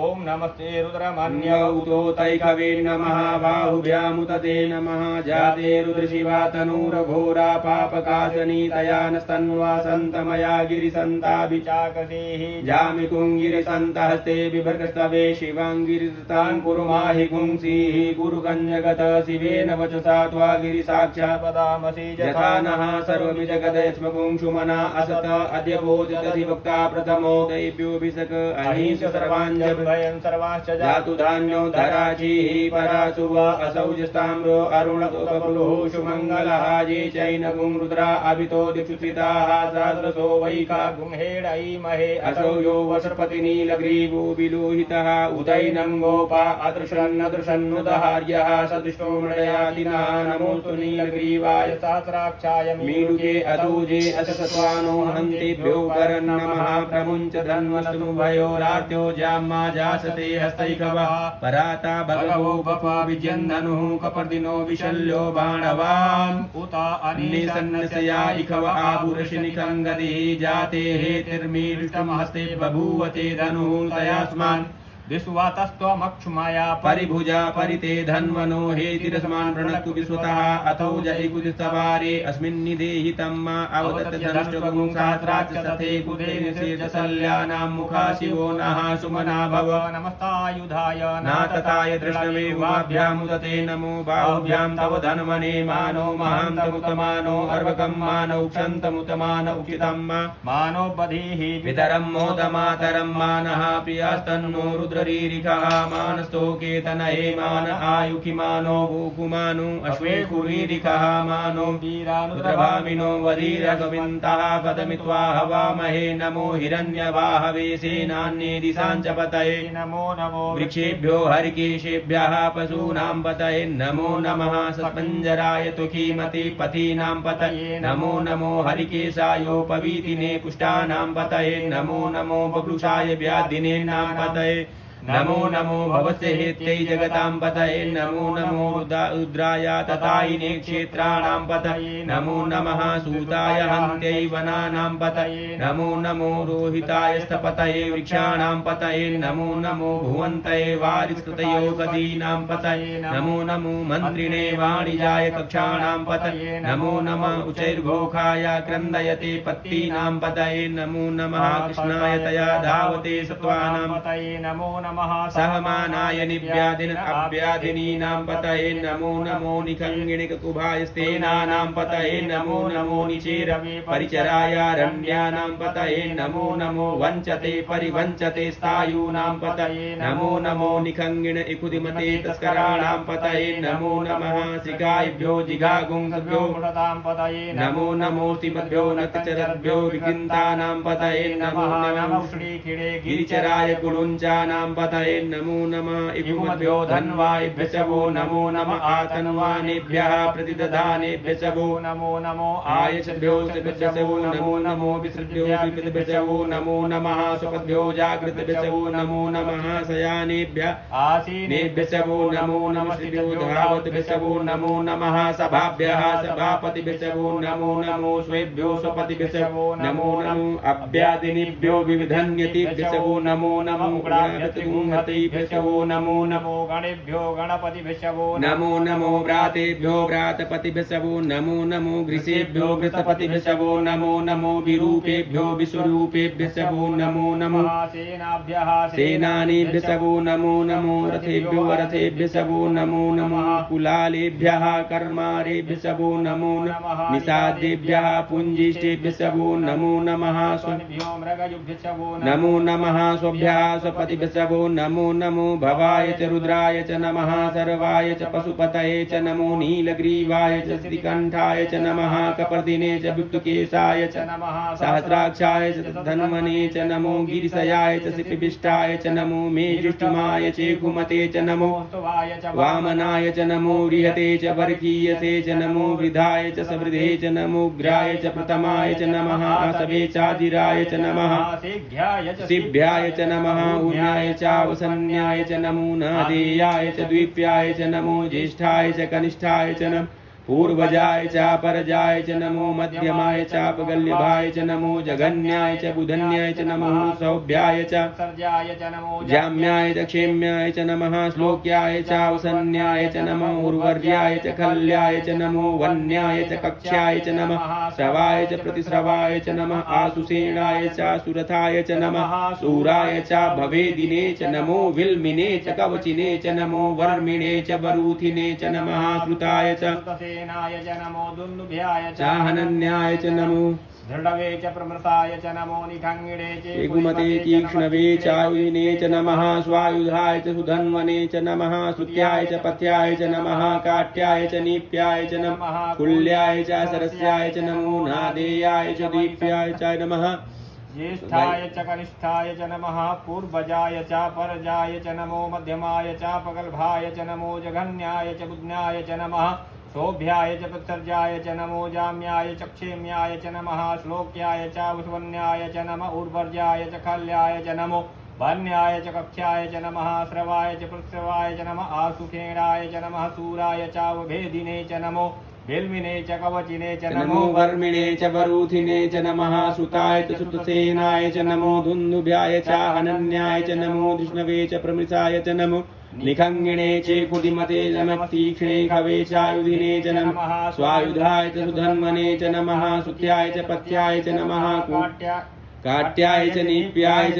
ओम नमस्ते रुद्रमन्यौ उतो तैकवे नमः बाहुभ्यामुतते नमः जाते रुद्रशिवा तनूरघोरा पापकाशनी तयानस्तन्वा सन्तमया गिरिसन्ताभिचाकसेः जामिकुङ्गिरिसन्तहस्ते बिभर्गस्तवे शिवाङ्गिरितान् कुरुमाहि पुंसीः गुरुकञ्जगत शिवेन वचसा त्वा गिरिसाक्षात् वदामसि यथा नः सर्वमि जगदयस्मपुंशुमना असत अद्य भोजदधि भक्ता प्रथमो दैव्योऽभिषक अहिंस सर्वाञ्जभ सर्वाश्च जातु धान्यो धराचीः परासुव असौजस्ताम्रो अरुणतोपपुलुः सुमङ्गलः ये चैनगुं रुद्रा अभितो दिक्षुषिताः सहस्रशो वैका गुंहेडै महे असौ यो वसपतिनीलग्रीवो विलोहितः उदैनं गोपा अदृशन्नदृशन्नुदहार्यः सदृशो मृडयादिनः नमोऽस्तु नीलग्रीवाय सहस्राक्षाय मीडुके अदूजे अससत्वानो हन्तेभ्यो वरन्नमः प्रमुञ्च धन्वस्तुभयोरार्त्यो जाम्मा जासते हस्तैकवा पराता भगवो बपा विजन्धनुः कपर्दिनो विशल्यो बाणवाम् उता अन्निसन्नसया इखव आभुरशिनिकङ्गदिः जाते हेतिर्मीदृष्टमहस्ते बभूवते धनुः तयास्मान् विश्वातस्त्वमक्षुमया परिभुजा परिते धन्वनो हेतिरस्मान् प्रणक्तु विश्वतः अथौ जयकुदिस्तवारे अस्मिन्निदेहि तम्मा अवदत्तधनुष्टगुं सहस्राक्षसते कुदेनशेषशल्यानां मुखा शिवो नः सुमना भव नमस्तायुधाय नातताय दृष्टवे उमाभ्यामुदते नमो बाहुभ्यां तव धन्वने मानो महान्तमुतमानो अर्वकं मानौ क्षन्तमुतमान उचितं मानो बधीः पितरं मोदमातरं मानः प्रियास्तन्नो रुद्र रीरिकः मानस्तोकेतनये मान आयुखिमानो गोकुमानो अश्वेकुरीरिकः मानो वीरानुद्रभामिनो वधीरगविन्तः पदमित्वा हवामहे नमो हिरण्यवाहवे सेनान्ये दिशाञ्च पतये नमो नमो वृक्षेभ्यो हरिकेशेभ्यः पशूनां पतये नमो नमः सत्पञ्जराय तुखीमते पथीनां पतये नमो नमो हरिकेशायोपवीतिने पुष्टानां पतये नमो नमो बभृषाय व्याधिनेनां पतये नमो नमो भवस्य हेत्यै जगतां पतये नमो नमो रुद्राय तथायिने क्षेत्राणां पतये नमो नमः सूताय हन्त्यै वनानां पतये नमो नमो रोहिताय स्थपतये वृक्षाणां पतये नमो नमो भुवन्तये वारिस्कृतयो गदीनां पतये नमो नमो मन्त्रिणे वाणिजाय कक्षाणां पतये नमो नमः उचैर्घोखाय क्रन्दयते पत्तीनां पतये नमो नमः कृष्णाय तया धावते सत्त्वानां पतये नमो नमः सहमानाय निव्याधिन अव्याधिनीनां पतये नमो नमो निखङ्गिणिकुभायस्तेनानां पतये नमो नमो निचेरवे परिचरायारण्यानां पतये नमो नमो वञ्चते परिवञ्चते स्थायूनां पतये नमो नमो निखङ्गिण इकुदिमते तस्कराणां पतये नमो नमः शिखाभ्यो जिघागुंसभ्यो मुडतां पतये नमो नमो स्तिमद्भ्यो नक्तचरद्भ्यो विकिन्तानां पतये नमो नमः श्रीखिडे गिरिचराय कुलुञ्चानां पतये नमो नमः इकुमद्भ्यो धन्वायभ्यश्च वो नमो नमः आतन्वानेभ्यः प्रतिदधानेभ्यश्च वो नमो नमो आयशभ्यो सभ्यश्च वो नमो नमो विसृभ्यो विपितभ्यश्च वो नमो नमः स्वपद्भ्यो जागृतभ्यश्च वो नमो नमः शयानेभ्यः आसीनेभ्यश्च वो नमो नमः श्रीभ्यो धावतभ्यश्च वो नमो नमः सभाभ्यः सभापतिभ्यश्च वो नमो नमो स्वेभ्यो स्वपतिभ्यश्च वो नमो नमो अभ्यादिनीभ्यो विविधन्यतिभ्यश्च वो नमो नमो गुणागतगुंहतेभ्यश्च वो नमो नमो गणेभ्यो गणपतिभ्यश्च वो नमो नमो व्रातेभ्यो व्रातपतिभ्यश्च वो नमो नमो घृसेभ्यो घृतपतिभ्यश्च वो नमो नमो विरूपेभ्यो विश्वरूपेभ्यश्च वो नमो नमो सेनाभ्यः सेनानीभ्यश्च वो नमो नमो रथेभ्यो रथेभ्यश्च वो नमो नमो कुलालेभ्यः कर्मारेभ्यश्च वो नमो नमः निषादेभ्यः पुञ्जिष्टेभ्यश्च वो नमो नमः स्वभ्यो मृगयुभ्यश्च वो नमो नमः स्वभ्यः स्वपतिभ्यश्च वो नमो नमो भवाय च रुद्राय च नमः सर्वाय च पशुपतये च नमो नीलग्रीवाय च श्रीकण्ठाय च नमः कपर्दिने च विप्तुकेशाय च नमः सहस्राक्षाय च धन्वने च नमो गिरिशयाय च शिपिविष्टाय च नमो मेजुष्टमाय चेकुमते च नमो वामनाय च नमो रिहते च वर्गीयसे च नमो वृद्धाय च सवृधे च नमो उग्राय च प्रथमाय च नमः आसवे चादिराय च नमः सिभ्याय च नमः उन्याय चावसन्याय च नमो नादेयाय च द्वीप्याय च नमो ज्येष्ठाय च कनिष्ठाय च नमः पूर्वजाय च परजाय च नमो मध्यमाय चापगल्यभाय च नमो जघन्याय च बुधन्याय च नमो सौभ्याय च सर्जाय च नमो जाम्याय च क्षेम्याय च नमः श्लोक्याय च वसन्याय च नमो उर्वर्याय च खल्याय च नमो वन्याय च कक्ष्याय च नमः श्रवाय च प्रतिश्रवाय च नमः आसुसेनाय च सुरथाय च नमः सूराय च भवेदिने च नमो विल्मिने च कवचिने च नमो वर्मिणे च वरूथिने च नमः श्रुताय च सुतसेनाय च नमो दुन्दुभ्याय च हनन्याय च नमो दृढवे च प्रमृताय च नमो निखङ्गिणे च कुमते तीक्ष्णवे चायुधिने च नमः स्वायुधाय च सुधन्वने च नमः सुत्याय च पथ्याय च नमः काट्याय च नीप्याय च नमः कुल्याय च सरस्याय च नमो नादेयाय च दीप्याय च नमः ज्येष्ठाय च कनिष्ठाय च नमः पूर्वजाय च परजाय च नमो मध्यमाय च पगल्भाय च नमो जघन्याय च बुध्न्याय च नमः शोभ्याय च प्रत्सर्जाय च नमो जाम्याय च क्षेम्याय च नमः श्लोक्याय च वसुवन्याय च नमः उर्वर्याय च खल्याय च नमो वन्याय च कक्ष्याय च नमः श्रवाय च प्रस्रवाय च नमः आसुखेणाय च नमः सूराय च वभेदिने च नमो बिल्मिने च कवचिने च नमो वर्मिणे च वरूथिने च नमः सुताय च सुतसेनाय च नमो दुन्दुभ्याय च हनन्याय च नमो विष्णवे च प्रमृताय च नमो निखङ्गिणे च कुदिमते नमः तीक्ष्णे खवे चायुधिने च नमः स्वायुधाय च सुधन्वने च नमः सुत्याय च पथ्याय च नमः काट्याय च नीप्याय च